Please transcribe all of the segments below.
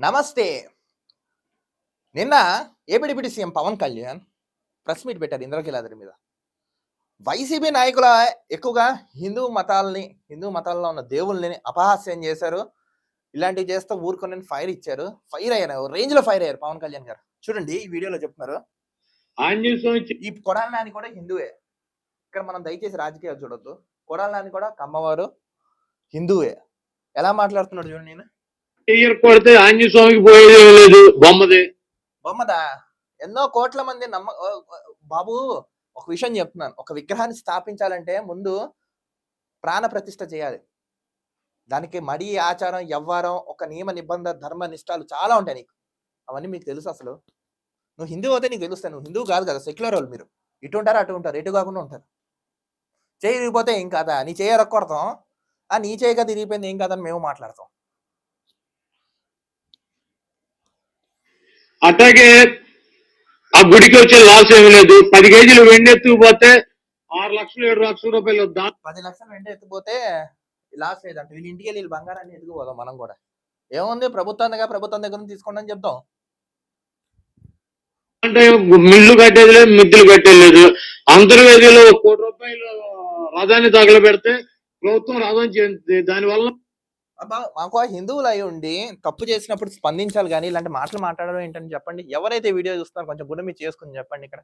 నమస్తే. నిన్న AP deputy CM Pawan Kalyan press meet పెట్టారు ఇంద్రకీలాద్రి మీద. వైసీపీ నాయకుల ఎక్కువగా హిందూ మతాల్లో ఉన్న దేవుళ్ళని అపహాస్యం చేశారు. ఇలాంటివి చేస్తే ఊరుకొని ఫైర్ ఇచ్చారు. ఫైర్ అయ్యారు. రేంజ్‌లో ఫైర్ అయ్యారు పవన్ కళ్యాణ్ గారు. చూడండి ఈ వీడియోలో చెప్తున్నారు. ఈ కొడాలి నాని కూడా హిందువే. ఇక్కడ మనం దయచేసి రాజకీయాలు చూడొద్దు. కొడాలి నాని కూడా కమ్మవారు, హిందువే. ఎలా మాట్లాడుతున్నాడు చూడండి నేను. కొడితే ఆంజనేయ స్వామికి పోయేది లేదు. బొమ్మదా ఎన్నో కోట్ల మంది బాబు ఒక విషయం చెప్తున్నాను. ఒక విగ్రహాన్ని స్థాపించాలంటే ముందు ప్రాణ ప్రతిష్ఠ చేయాలి. దానికి మడి ఆచారం, వ్యవహారం, ఒక నియమ నిబంధన, ధర్మ నిష్టాలు చాలా ఉంటాయి నీకు. అవన్నీ మీకు తెలుసు. అసలు నువ్వు హిందూ అయితే నీకు తెలుస్తాయి. నువ్వు హిందువు కాదు కదా, సెక్యులర్ వాళ్ళు. మీరు ఇటు ఉంటారు అటు ఉంటారు, ఎటు కాకుండా ఉంటారు. చేయి విరిగిపోతే ఏం కాదా, నీ చేయ రొక్కొడతాం. నీ చేయగా తిరిగిపోయింది ఏం కాదని మేము మాట్లాడతాం. అట్లాగే ఆ గుడికి వచ్చే లాస్ ఏమి లేదు. 10 కేజీలు వెండి ఎత్తుకుపోతే 6 లక్షలు 7 లక్షల రూపాయలు 10 లక్షలు వెండి ఎత్తుకుపోతే లాస్ లేదంట. వీళ్ళ ఇంటికి వెళ్ళి బంగారాన్ని ఎత్తుకుపోదాం మనం కూడా. ఏముంది, ప్రభుత్వం దగ్గర నుంచి తీసుకోండి అని చెప్తాం. అంటే మిల్లు కట్టేది లేదు, మిద్దులు కట్టేది లేదు. అంతర్వేదిలో 1 కోటి రూపాయలు రథాన్ని తగలబెడితే ప్రభుత్వం రథం చేయింది. దానివల్ల మాకు హిందువులు అయి ఉండి తప్పు చేసినప్పుడు స్పందించాలి, కానీ ఇలాంటి మాటలు మాట్లాడడం ఏంటని చెప్పండి. ఎవరైతే వీడియో చూస్తున్నారో కొంచెం గుండె మీద చేసుకుని చెప్పండి. ఇక్కడ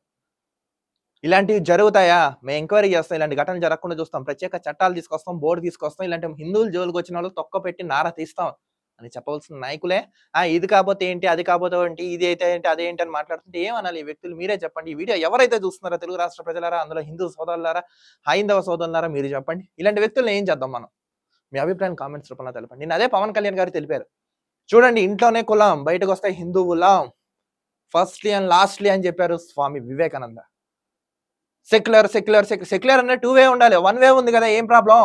ఇలాంటివి జరుగుతాయా, మేము ఎంక్వైరీ చేస్తాం. ఇలాంటి ఘటనలు జరగకుండా చూస్తాం. ప్రత్యేక చట్టాలు తీసుకొస్తాం, బోర్డు తీసుకొస్తాం. ఇలాంటి హిందువులు జోలికి వచ్చిన వాళ్ళు తొక్క పెట్టి నార తీస్తాం అని చెప్పవలసిన నాయకులే ఇది కాకపోతే ఏంటి, అది కాకపోతే ఏంటి, ఇది అయితే ఏంటి, అదేంటి అని మాట్లాడుతుంటే ఏమనాలి ఈ వ్యక్తులు? మీరే చెప్పండి. ఈ వీడియో ఎవరైతే చూస్తున్నారో తెలుగు రాష్ట్ర ప్రజలారా, అందులో హిందూ సోదరులారా, హైందవ సోదరులారా, మీరు చెప్పండి. ఇలాంటి వ్యక్తులను ఏం చేద్దాం మనం? మీ అభిప్రాయం కామెంట్స్ రూపంలో తెలపండి. నేను అదే పవన్ కళ్యాణ్ గారు తెలిపారు. చూడండి, ఇంట్లోనే కులం, బయటకు వస్తే హిందువులం, ఫస్ట్లీ అండ్ లాస్ట్లీ అని చెప్పారు స్వామి వివేకానంద. సెక్యులర్ అంటే 2 వే ఉండాలి. 1 వే ఉంది కదా, ఏం ప్రాబ్లం?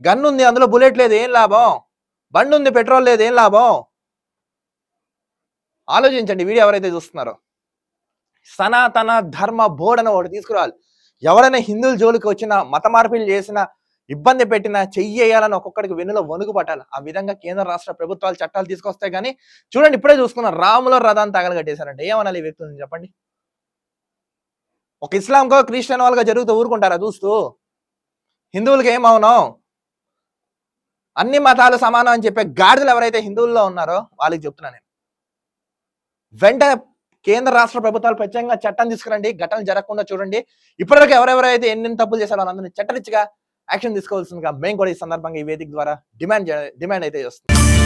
గన్ ఉంది, అందులో బుల్లెట్ లేదు, ఏం లాభం? బండి ఉంది, పెట్రోల్ లేదు, ఏం లాభం? ఆలోచించండి వీడియో ఎవరైతే చూస్తున్నారో. సనాతన ధర్మ బోర్డు అని ఒకటి తీసుకురావాలి. ఎవరైనా హిందువుల జోలికి వచ్చినా, మత మార్పిడి చేసినా, ఇబ్బంది పెట్టినా చెయ్యాలని ఒక్కొక్కడికి వెన్నులో వణుకు పట్టాలి. ఆ విధంగా కేంద్ర రాష్ట్ర ప్రభుత్వాలు చట్టాలు తీసుకొస్తాయి. కానీ చూడండి, ఇప్పుడే చూసుకున్న రాముల రథాన్ని తగలగట్టేశారంటే ఏమనాలి ఈ వ్యక్తులను చెప్పండి? ఒక ఇస్లాంకో క్రిస్టియన్ వాళ్ళగా జరుగుతూ ఊరుకుంటారా చూస్తూ? హిందువులకి ఏమవునాం? అన్ని మతాలు సమానం అని చెప్పే గాడిదలు ఎవరైతే హిందువుల్లో ఉన్నారో వాళ్ళకి చెప్తున్నా నేను, వెంటనే కేంద్ర రాష్ట్ర ప్రభుత్వాలు ప్రత్యేకంగా చట్టం తీసుకురండి. ఘటనలు జరగకుండా చూడండి. ఇప్పటివరకు ఎవరెవరైతే ఎన్ని తప్పులు చేశారో వాళ్ళందరినీ చట్టరీత్యా యాక్షన్ తీసుకోవాల్సిందిగా మేము కూడా ఈ సందర్భంగా ఈ వేదిక ద్వారా డిమాండ్ అయితే చేస్తున్నాం.